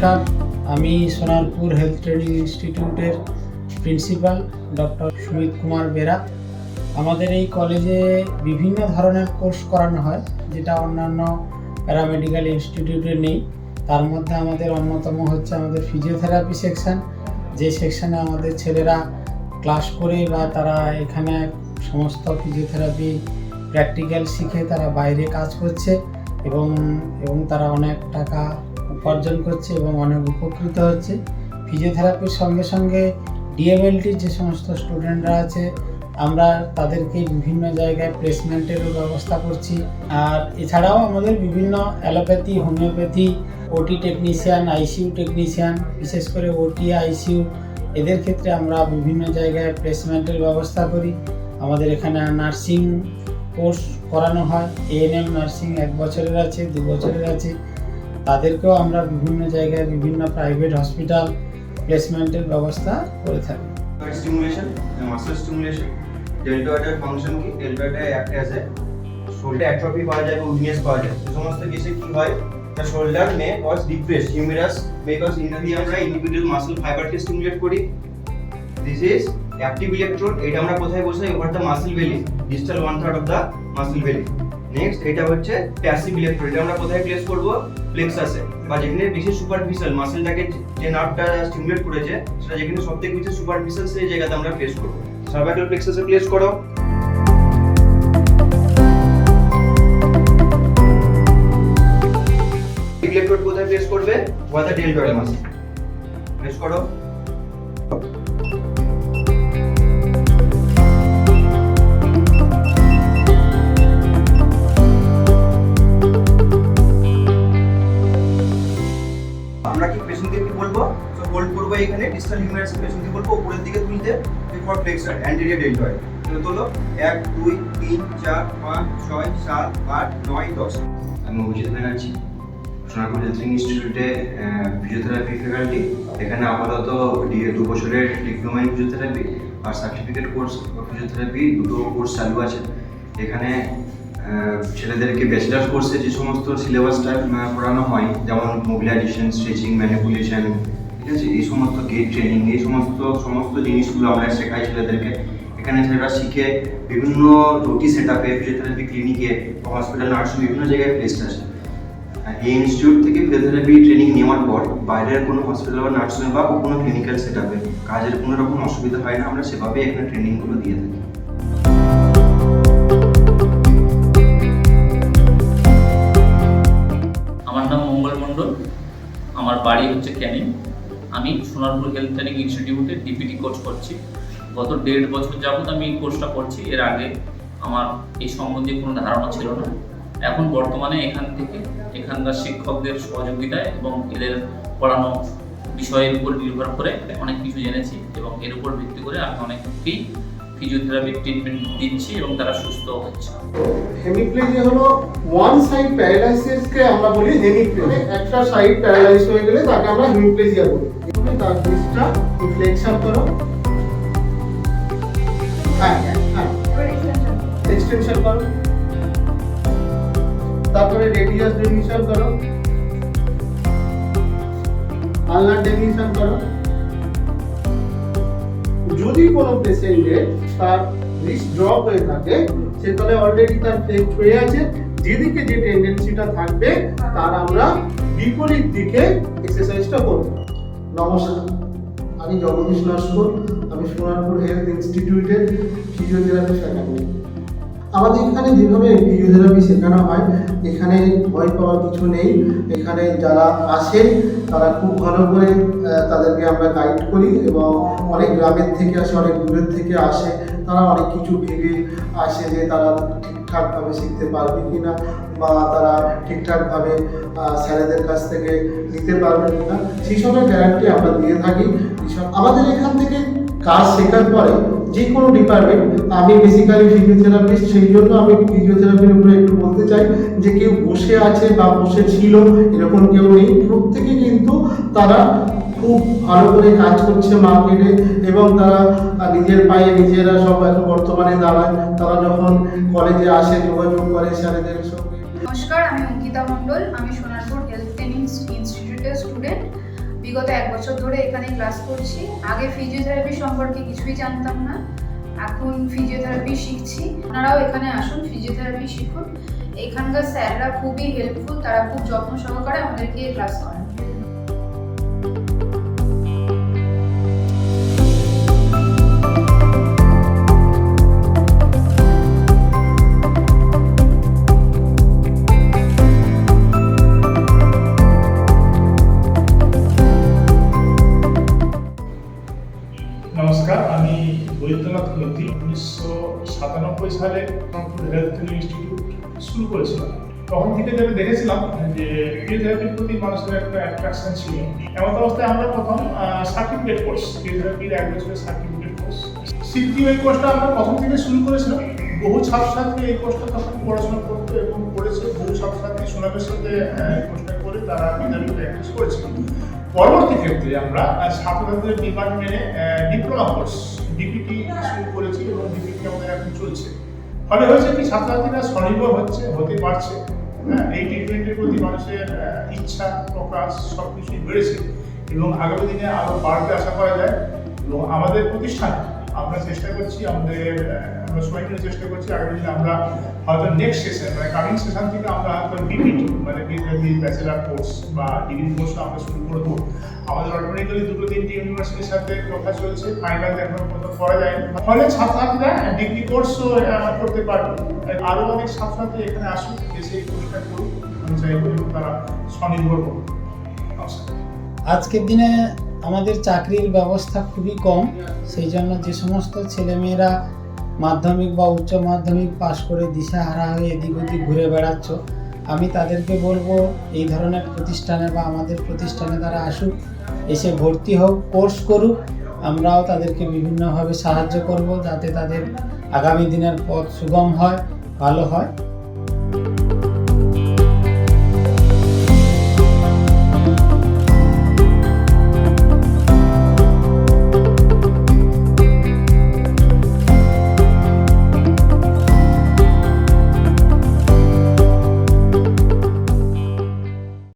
নমস্কার, আমি Sonarpur health training ইনস্টিটিউটের প্রিন্সিপাল ডক্টর সুমিত কুমার বেরা। আমাদের এই কলেজে বিভিন্ন ধরনের কোর্স করানো হয়, যেটা অন্যান্য প্যারামেডিক্যাল ইনস্টিটিউটে নেই। তার মধ্যে আমাদের অন্যতম হচ্ছে আমাদের ফিজিওথেরাপি সেকশন, যে সেকশনে আমাদের ছেলেরা ক্লাস করে বা তারা এখানে সমস্ত ফিজিওথেরাপি প্র্যাকটিক্যাল শিখে তারা বাইরে কাজ করছে এবং তারা অনেক টাকা উপার্জন করছে এবং অনেক উপকৃত হচ্ছে। ফিজিওথেরাপির সঙ্গে সঙ্গে ডিএমএলটির যে সমস্ত স্টুডেন্টরা আছে, আমরা তাদেরকে বিভিন্ন জায়গায় প্লেসমেন্টেরও ব্যবস্থা করছি। আর এছাড়াও আমাদের বিভিন্ন অ্যালোপ্যাথি, হোমিওপ্যাথি, ওটি টেকনিশিয়ান, আইসিইউ টেকনিশিয়ান, বিশেষ করে ওটি, আইসিইউ এদের ক্ষেত্রে আমরা বিভিন্ন জায়গায় প্লেসমেন্টের ব্যবস্থা করি। আমাদের এখানে নার্সিং কোর্স করানো হয়, এএনএম নার্সিং 1 বছরের আছে, 2 বছরের আছে। তাদেরকেও আমরা বিভিন্ন জায়গায় বিভিন্ন প্রাইভেট হসপিটাল প্লেসমেন্টের ব্যবস্থা করে থাকি। Stimulation, muscle stimulation, deltoid function की deltoid act as a shoulder atrophy पाওয়া যায়, উইকনেস পাওয়া যায়। এই সমস্ত কেসে কি হয়, the shoulder may cause depressed humerus because ইনালি আমরা ইন্ডিভিজুয়াল মাসল ফাইবারকে স্টিমুলেট করি। This is active electrode. এটা আমরা কোথায় বসাই? ওভার দ্য মাসল বেলি, ডিস্টাল 1/3 অফ দ্য মাসল বেলি। নেক্সট এটা হচ্ছে প্যাসিভ ইলেকট্রোড। এটা আমরা কোথায় প্লেস করব? প্লেক্সাসে, বা যেখানে বেশি সুপারফিশিয়াল মাসলটাকে যে নার্ভটা স্টিমুলেট করেছে সেটা যেখানে সবথেকে বেশি সুপারফিশিয়াল সেই জায়গাতে আমরা প্লেস করব। সার্ভাইকাল প্লেক্সাসে প্লেস করো। ইলেকট্রোড কোথায় প্লেস করবে? Over the deltoid muscle place করো। আমরা কি পেশেন্টকে কি বলবো? সো হোল্ড করবো এখানে ডিস্টাল হিউমেরাসের পেশেন্টকে বলবো উপরের দিকে তুলতে, ফর ফ্লেক্সার অ্যান্টেরিয়র ডেল্টয়েড। তো তোলো 1 2 3 4 5 6 7 8 9 10। আমি অভিজিৎ ব্যানার্জি, সোনারপুর হেলথ ইনস্টিটিউটে ফিজিওথেরাপি ফ্যাকাল্টি। এখানে আপাতত 2 বছরের ডিপ্লোমা ইন ফিজিওথেরাপি আর সার্টিফিকেট কোর্স ফিজিওথেরাপি দুটো কোর্স চালু আছে। এখানে ছেলেদেরকে ব্যাচেলার কোর্সে যে সমস্ত সিলেবাসটা পড়ানো হয়, যেমন মোবিলাইজেশন, স্ট্রেচিং, ম্যানিপুলেশন, ঠিক আছে, এই সমস্ত গেট ট্রেনিং, এই সমস্ত জিনিসগুলো আমরা শেখাই ছেলেদেরকে। এখানে ছেলেরা শিখে বিভিন্ন রুটি সেট আপে, ফিজিওথেরাপি ক্লিনিকে, হসপিটাল, নার্সিং বিভিন্ন জায়গায় প্লেসড আছে। এই ইনস্টিটিউট থেকে ফিজিওথেরাপি ট্রেনিং নেওয়ার পর বাইরের কোনো হসপিটাল বা নার্সিং বা কোনো ক্লিনিক্যাল সেট আপে কাজের কোনো রকম অসুবিধা হয় না। আমরা সেভাবে এখানে ট্রেনিংগুলো দিয়ে থাকি। আমার নাম মঙ্গল মণ্ডল, আমার বাড়ি হচ্ছে ক্যানিং। আমি সোনারপুর হেলথ ট্রেনিং ইনস্টিটিউটে ডিপিটি কোর্স করছি। গত 1.5 বছর যাবত আমি এই কোর্সটা করছি। এর আগে আমার এই সম্বন্ধে কোনো ধারণা ছিল না। এখন বর্তমানে এখানকার শিক্ষকদের সহযোগিতায় এবং এদের পড়ানো বিষয়ের উপর নির্ভর করে অনেক কিছু জেনেছি এবং এর উপর ভিত্তি করে আমি অনেককেই ফিজিওথেরাপি ট্রিটমেন্ট দিচ্ছি এবং তারা সুস্থ হচ্ছে। হেমিপ্লেজিয়া হলো ওয়ান সাইড প্যারালাইসিসকে আমরা বলি হেমিপ্লেজিয়া। একটা সাইড প্যারালাইজ হয়ে গেলে তাকে আমরা হেমিপ্লেজিয়া বলি। তুমি তার ডিসটা ফ্লেক্সন করো, হ্যাঁ এক্সটেনশন করো, তারপরে রেডিয়াস ডেফিনিশন করো, আলনার ডেফিনিশন করো। যদি কোনো পেশেন্টের তার রিস্ক ড্রপ হয়ে থাকে, সে তাহলে অলরেডি তার ফ্লেক্ট হয়ে আছে, যেদিকে যে টেন্ডেন্সিটা থাকবে তার আমরা বিপরীত দিকে এক্সারসাইজটা করব। নমস্কার, আমি জগদীশ নস্কর, আমি সোনারপুর হেলথ ইনস্টিটিউটের ফিজিওথেরাপি ফ্যাকাল্টি। আমাদের এখানে যেভাবে ফিজিওথেরাপি শেখানো হয়, এখানে ভয় পাওয়ার কিছু নেই। এখানে যারা আসেন তারা খুব ভালো করে তাদেরকে আমরা গাইড করি এবং অনেক গ্রামের থেকে আসে, অনেক দূরের থেকে আসে। তারা অনেক কিছু ভেবে আসে যে তারা ঠিকঠাকভাবে শিখতে পারবে কি না, বা তারা ঠিকঠাকভাবে স্যারেদের কাছ থেকে নিতে পারবে কি না, সেই সবের গ্যারান্টি আমরা দিয়ে থাকি। আমাদের এখান থেকে কাজ শেখার পরে যে কোনো ডিপার্টমেন্ট, আমি বেসিক্যালি ফিজিওথেরাপিস্ট, সেই জন্য আমি ফিজিওথেরাপির উপরে একটু বলতে চাই যে কেউ বসে আছে বা বসে ছিল এরকম কেউ নেই। প্রত্যেকে কিন্তু তারা খুব ভালো করে কাজ করছে মার্কেটে এবং তারা নিজের পায়ে নিজেরা সব এখন বর্তমানে দাঁড়ায়। তারা যখন কলেজে আসে যোগাযোগ করে স্যারেদের সঙ্গে। নমস্কার, আমি অঙ্কিতা মণ্ডল, আমি সোনারপুর হেলথ ট্রেনিং ইনস্টিটিউটের স্টুডেন্ট। বিগত 1 বছর ধরে এখানে ক্লাস করছি। আগে ফিজিওথেরাপি সম্পর্কে কিছুই জানতাম না, এখন ফিজিওথেরাপি শিখছি। আপনারাও এখানে আসুন, ফিজিওথেরাপি শিখুন। এখানকার স্যাররা খুবই হেল্পফুল, তারা খুব যত্ন সহকারে আমাদেরকে ক্লাস করান। নমস্কার, আমি বৈদ্যনাথ নন্দী। 1997 সালে সোনারপুর হেলথ ট্রেনিং ইনস্টিটিউট শুরু করেছিলাম। তখন থেকে যেটা দেখেছিলাম যে ফিজিওথেরাপির প্রতি মানুষের একটা অ্যাট্রাকশন ছিল। এমন অবস্থায় আমরা প্রথম সার্টিফিকেট কোর্স, ফিজিওথেরাপির 1 বছরের সার্টিফিকেট কোর্স সিকিউ, এই কোর্সটা আমরা প্রথম থেকে শুরু করেছিলাম। বহু ছাত্রছাত্রী এই কোর্সটা তখন পড়াশোনা করতে এবং করেছে। বহু ছাত্রছাত্রী সোনাবের সাথে কোর্সটা করে তারা ফিজিওথেরাপি প্র্যাকটিস করেছে। পরবর্তী ক্ষেত্রে আমরা ছাত্রছাত্রীদের ডিপার্টমেন্টে ডিপ্লোমা কোর্স ডিপিটি শুরু করেছি এবং ডিপিটি আমাদের এখন চলছে। ফলে হয়েছে কি, ছাত্রছাত্রীরা স্বনির্ভর হতে পারছে। এই ট্রিটমেন্টের প্রতি মানুষের ইচ্ছা প্রকাশ সব কিছুই বেড়েছে এবং আগামী দিনে আরও বাড়তে আশা করা যায়। এবং আমাদের প্রতিষ্ঠান আমরা চেষ্টা করছি, আমরা সবাই মিলে চেষ্টা করছি আগামী দিনে আমরা হয়তো নেক্সট সেশন মানে কামিং সেশন থেকে আমরা হয়তো ডিপিটি মানে ব্যাচেলার কোর্স বা ডিগ্রি কোর্স আমরা শুরু করবো। আমাদের অটোমেটিক্যালি 2-3টি ইউনিভার্সিটির সাথে কথা চলছে, ফাইনাল এখনো পর্যন্ত করা যায়নি। ফলে ছাত্রছাত্রীরা ডিগ্রি কোর্সও করতে পারবে। আরও অনেক ছাত্রছাত্রী এখানে আসুক, এসে এই কোর্সটা করুক, আমি চাইবো এবং তারা স্বনির্ভর করুক। নমস্কার। আজকের দিনে আমাদের চাকরির ব্যবস্থা খুবই কম, সেই জন্য যে সমস্ত ছেলেমেয়েরা মাধ্যমিক বা উচ্চ মাধ্যমিক পাশ করে দিশাহারা হয়ে এদিক ওদিক ঘুরে বেড়াচ্ছ, আমি তাদেরকে বলবো এই ধরনের প্রতিষ্ঠানে বা আমাদের প্রতিষ্ঠানে তারা আসুক, এসে ভর্তি হোক, কোর্স করুক। আমরাও তাদেরকে বিভিন্নভাবে সাহায্য করব যাতে তাদের আগামী দিনের পথ সুগম হয়, ভালো হয়।